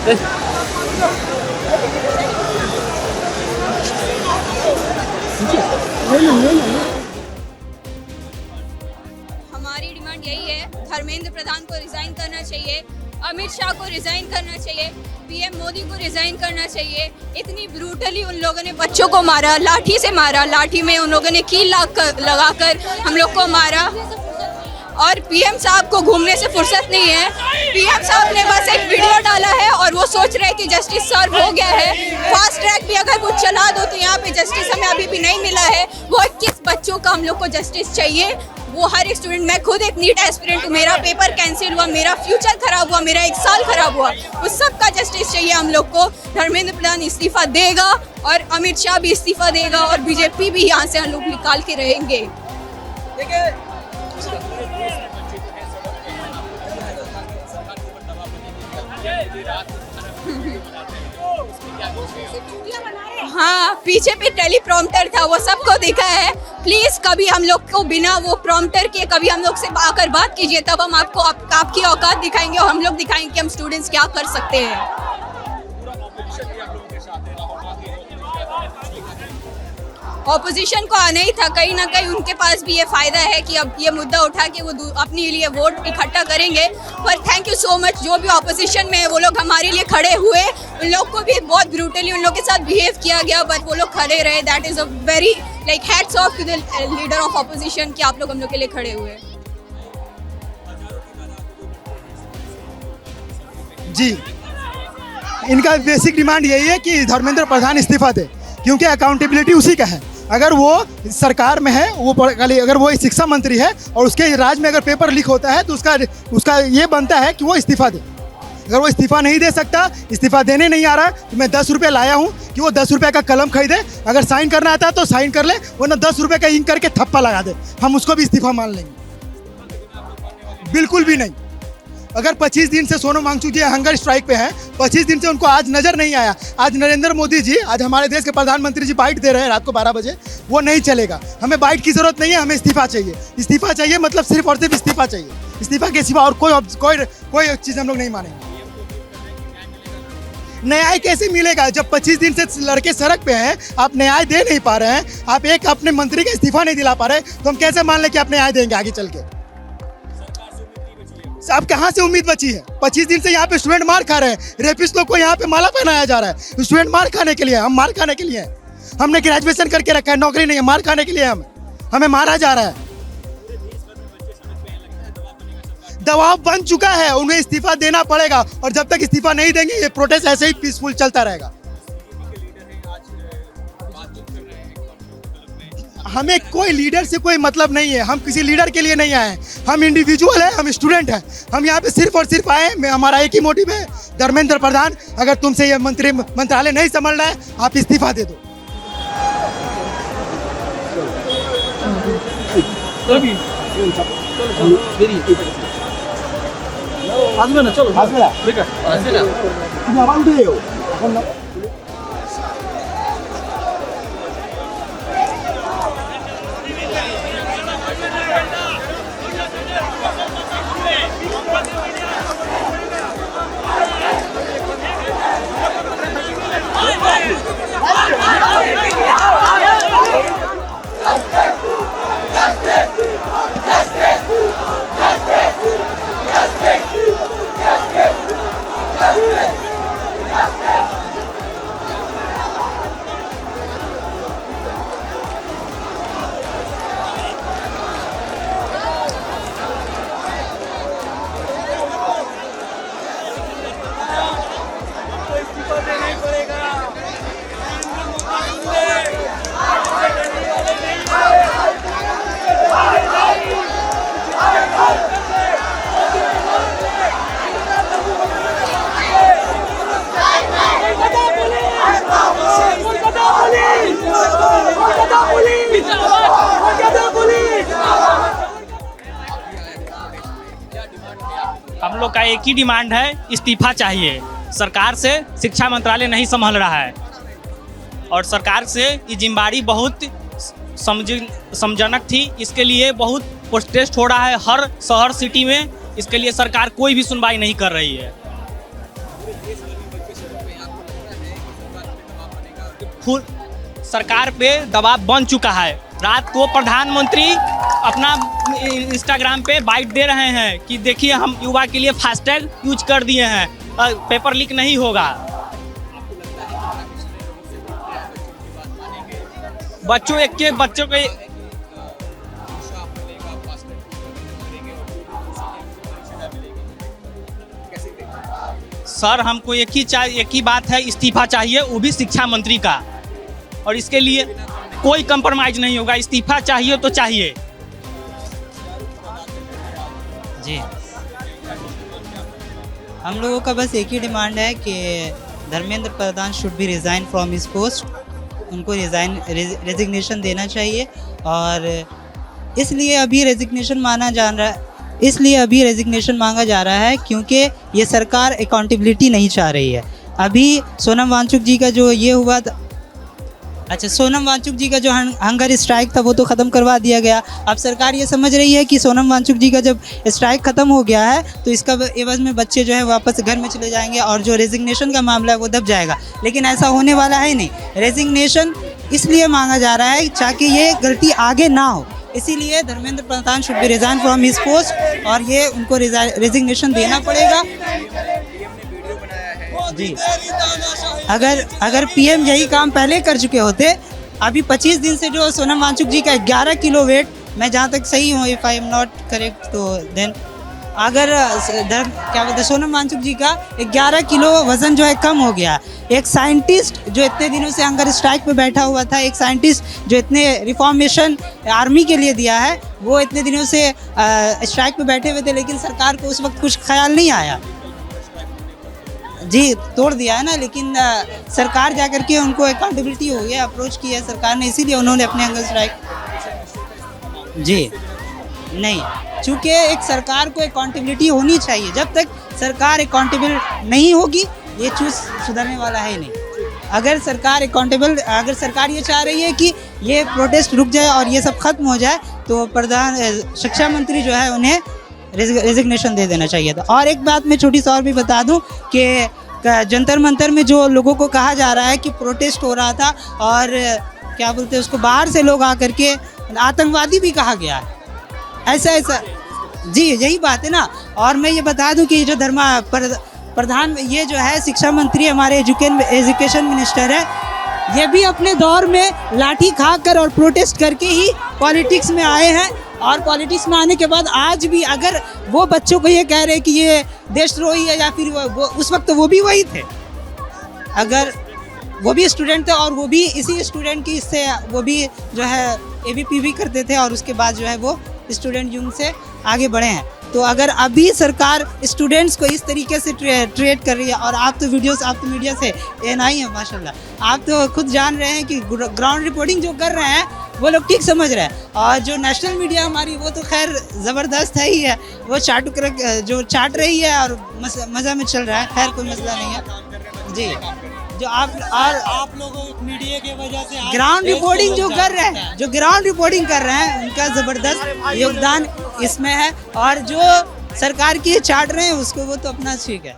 हमारी डिमांड यही है, धर्मेंद्र प्रधान को रिजाइन करना चाहिए, अमित शाह को रिजाइन करना चाहिए, पीएम मोदी को रिजाइन करना चाहिए। इतनी ब्रूटली उन लोगों ने बच्चों को मारा, लाठी से मारा, लाठी में उन लोगों ने कील लगाकर हम लोग को मारा। और पीएम साहब को घूमने से फुर्सत नहीं है। पीएम साहब ने बस एक वीडियो डाला है और वो सोच रहे हैं कि जस्टिस सर्व हो गया है। फास्ट ट्रैक भी अगर कुछ चला दो तो यहाँ पे जस्टिस हमें अभी भी नहीं मिला है। वो 21 बच्चों का हम लोग को जस्टिस चाहिए। वो हर एक स्टूडेंट, मैं खुद एक नीट एस्पिरेंट हूँ, मेरा पेपर कैंसिल हुआ, मेरा फ्यूचर खराब हुआ, मेरा 1 साल खराब हुआ, उस सब का जस्टिस चाहिए हम लोग को। धर्मेंद्र प्रधान इस्तीफा देगा और अमित शाह भी इस्तीफा देगा और बीजेपी भी यहाँ से हम लोग निकाल के रहेंगे। हाँ, पीछे पे टेलीप्रॉम्प्टर था, वो सबको दिखा है। प्लीज कभी हम लोग को बिना वो प्रॉम्प्टर के कभी हम लोग से आकर बात कीजिए, तब हम आपको आपकी औकात दिखाएंगे और हम लोग दिखाएंगे कि हम स्टूडेंट्स क्या कर सकते हैं। ऑपोजिशन को आना ही था, कहीं ना कहीं उनके पास भी ये फायदा है कि अब ये मुद्दा उठा के वो अपने लिए वोट इकट्ठा करेंगे। पर थैंक यू सो मच, जो भी ऑपोजिशन में है वो लोग हमारे लिए खड़े हुए। उन लोग को भी बहुत ब्रूटली उन लोग के साथ बिहेव किया गया, बट वो लोग खड़े रहे। That is a very like hats off to the leader of opposition कि आप लोग हम लोग के लिए खड़े हुए। जी, इनका बेसिक डिमांड यही है कि धर्मेंद्र प्रधान इस्तीफा दे, क्योंकि अकाउंटेबिलिटी उसी का है। अगर वो सरकार में है, वो अगर वो शिक्षा मंत्री है और उसके राज में अगर पेपर लीक होता है तो उसका ये बनता है कि वो इस्तीफा दे। अगर वो इस्तीफा नहीं दे सकता, इस्तीफा देने नहीं आ रहा, तो मैं 10 रुपये लाया हूँ कि वो 10 रुपये का कलम खरीदे। अगर साइन करना आता है तो साइन कर ले, वरना 10 रुपये का इंक करके थप्पा लगा दे, हम उसको भी इस्तीफा मान लेंगे। बिल्कुल भी नहीं। अगर 25 दिन से सोनम वांगचुक जी हंगर स्ट्राइक पे हैं, 25 दिन से उनको आज नज़र नहीं आया। आज नरेंद्र मोदी जी, आज हमारे देश के प्रधानमंत्री जी बाइट दे रहे हैं रात को 12 बजे, वो नहीं चलेगा। हमें बाइट की जरूरत नहीं है, हमें इस्तीफा चाहिए। इस्तीफा चाहिए मतलब सिर्फ और सिर्फ इस्तीफा चाहिए। इस्तीफा के सिवा और कोई चीज़ हम लोग नहीं मानेंगे। न्याय कैसे मिलेगा जब 25 दिन से लड़के सड़क पे हैं, आप न्याय दे नहीं पा रहे हैं, आप एक अपने मंत्री का इस्तीफा नहीं दिला पा रहे, तो हम कैसे मान लें कि आप न्याय देंगे आगे चल के? अब कहाँ से उम्मीद बची है? 25 दिन से यहाँ पे स्टूडेंट मार खा रहे हैं, रेपिस्ट लोग को यहाँ पे माला पहनाया जा रहा है। स्टूडेंट मार खाने के लिए, हम मार खाने के लिए हैं। हमने ग्रेजुएशन करके रखा है, नौकरी नहीं है, मार खाने के लिए हमें मारा जा रहा है। दबाव बन चुका है, उन्हें इस्तीफा देना पड़ेगा और जब तक इस्तीफा नहीं देंगे ये प्रोटेस्ट ऐसे ही पीसफुल चलता रहेगा। हमें कोई लीडर से कोई मतलब नहीं है, हम किसी लीडर के लिए नहीं आए हैं, हम इंडिविजुअल हैं, हम स्टूडेंट हैं। हम यहाँ पे सिर्फ और सिर्फ आए हैं, हमारा एक ही मोटिव है, धर्मेंद्र प्रधान अगर तुमसे ये मंत्रालय नहीं संभालना है, आप इस्तीफा दे दो। हम लोग का एक ही डिमांड है, इस्तीफा चाहिए। सरकार से शिक्षा मंत्रालय नहीं संभाल रहा है और सरकार से ये जिम्मेदारी बहुत समझनक थी। इसके लिए बहुत प्रोटेस्ट हो रहा है हर शहर सिटी में। इसके लिए सरकार कोई भी सुनवाई नहीं कर रही है। खुद सरकार पे दबाव बन चुका है। रात को प्रधानमंत्री अपना इंस्टाग्राम पे बाइट दे रहे हैं कि देखिए हम युवा के लिए फास्टैग यूज कर दिए हैं, पेपर लीक नहीं होगा। बच्चों के सर हमको एक ही बात है, इस्तीफा चाहिए, वो भी शिक्षा मंत्री का, और इसके लिए कोई कंप्रोमाइज नहीं होगा। इस्तीफा चाहिए तो चाहिए जी। हम लोगों का बस एक ही डिमांड है कि Dharmendra Pradhan should be resign from his post. उनको रेजिग्नेशन देना चाहिए, और इसलिए अभी रेजिग्नेशन मांगा जा रहा है क्योंकि ये सरकार अकाउंटेबिलिटी नहीं चाह रही है। अभी सोनम वांगचुक जी का जो ये हुआ था, सोनम वांगचुक जी का जो हंगर स्ट्राइक था वो तो ख़त्म करवा दिया गया। अब सरकार ये समझ रही है कि सोनम वांगचुक जी का जब स्ट्राइक ख़त्म हो गया है तो इसका एवज़ में बच्चे जो है वापस घर में चले जाएंगे और जो रेजिग्नेशन का मामला है वो दब जाएगा। लेकिन ऐसा होने वाला है नहीं। रेजिग्नेशन इसलिए मांगा जा रहा है ताकि ये गलती आगे ना हो, इसीलिए Dharmendra Pradhan should be resign from his post, और ये उनको रेजिग्नेशन देना पड़ेगा जी। अगर पीएम यही काम पहले कर चुके होते, अभी 25 दिन से जो सोनम वांगचुक जी का 11 किलो वेट, मैं जहाँ तक सही हूँ, if I am not correct, तो देन अगर क्या बोलते हैं, सोनम वांगचुक जी का 11 किलो वज़न जो है कम हो गया। एक साइंटिस्ट जो इतने दिनों से हंगर स्ट्राइक पे बैठा हुआ था, एक साइंटिस्ट जो इतने रिफॉर्मेशन आर्मी के लिए दिया है, वो इतने दिनों से स्ट्राइक पे बैठे हुए थे, लेकिन सरकार को उस वक्त कुछ ख्याल नहीं आया जी। तोड़ दिया है ना, लेकिन सरकार जाकर के उनको अकाउंटेबिलिटी हो गया, अप्रोच किया सरकार ने, इसीलिए उन्होंने अपने हंगर स्ट्राइक जी नहीं। चूँकि एक सरकार को अकाउंटेबिलिटी होनी चाहिए, जब तक सरकार अकाउंटेबल नहीं होगी ये चीज़ सुधरने वाला है नहीं। अगर सरकार ये चाह रही है कि ये प्रोटेस्ट रुक जाए और ये सब खत्म हो जाए, तो शिक्षा मंत्री जो है उन्हें रेजिग्नेशन दे देना चाहिए था। और एक बात मैं छोटी सी और भी बता दूं कि जंतर मंतर में जो लोगों को कहा जा रहा है कि प्रोटेस्ट हो रहा था और क्या बोलते हैं उसको, बाहर से लोग आकर के आतंकवादी भी कहा गया है, ऐसा जी, यही बात है ना। और मैं ये बता दूं कि ये जो प्रधान ये जो है शिक्षा मंत्री हमारे एजुकेशन मिनिस्टर है, ये भी अपने दौर में लाठी खाकर और प्रोटेस्ट करके ही पॉलिटिक्स में आए हैं, और पॉलिटिक्स में आने के बाद आज भी अगर वो बच्चों को ये कह रहे हैं कि ये देशद्रोही है, या फिर वो उस वक्त वो भी वही थे, अगर वो भी स्टूडेंट थे, और वो भी इसी स्टूडेंट की इससे वो भी जो है ABP भी करते थे, और उसके बाद जो है वो स्टूडेंट यूनियन से आगे बढ़े हैं। तो अगर अभी सरकार स्टूडेंट्स को इस तरीके से ट्रीट कर रही है, और आप तो मीडिया से NI है माशाल्लाह, आप तो खुद जान रहे हैं कि ग्राउंड रिपोर्टिंग जो कर रहे हैं वो लोग ठीक समझ रहे हैं, और जो नेशनल मीडिया हमारी वो तो खैर ज़बरदस्त है ही है, वो जो चाट रही है और मज़ा में चल रहा है, खैर कोई मसला नहीं है जी। जो आप लोग मीडिया की वजह से ग्राउंड रिपोर्टिंग जो कर रहे हैं उनका ज़बरदस्त योगदान इसमें है, और जो सरकार की चाट रहे हैं उसको वो तो अपना ठीक है।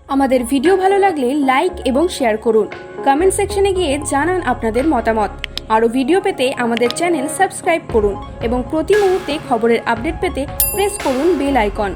আমাদের ভিডিও ভালো লাগলে লাইক এবং শেয়ার করুন, কমেন্ট সেকশনে গিয়ে জানান আপনাদের মতামত। আরও ভিডিও পেতে আমাদের চ্যানেল সাবস্ক্রাইব করুন এবং প্রতি মুহূর্তে খবরের আপডেট পেতে প্রেস করুন বেল আইকন।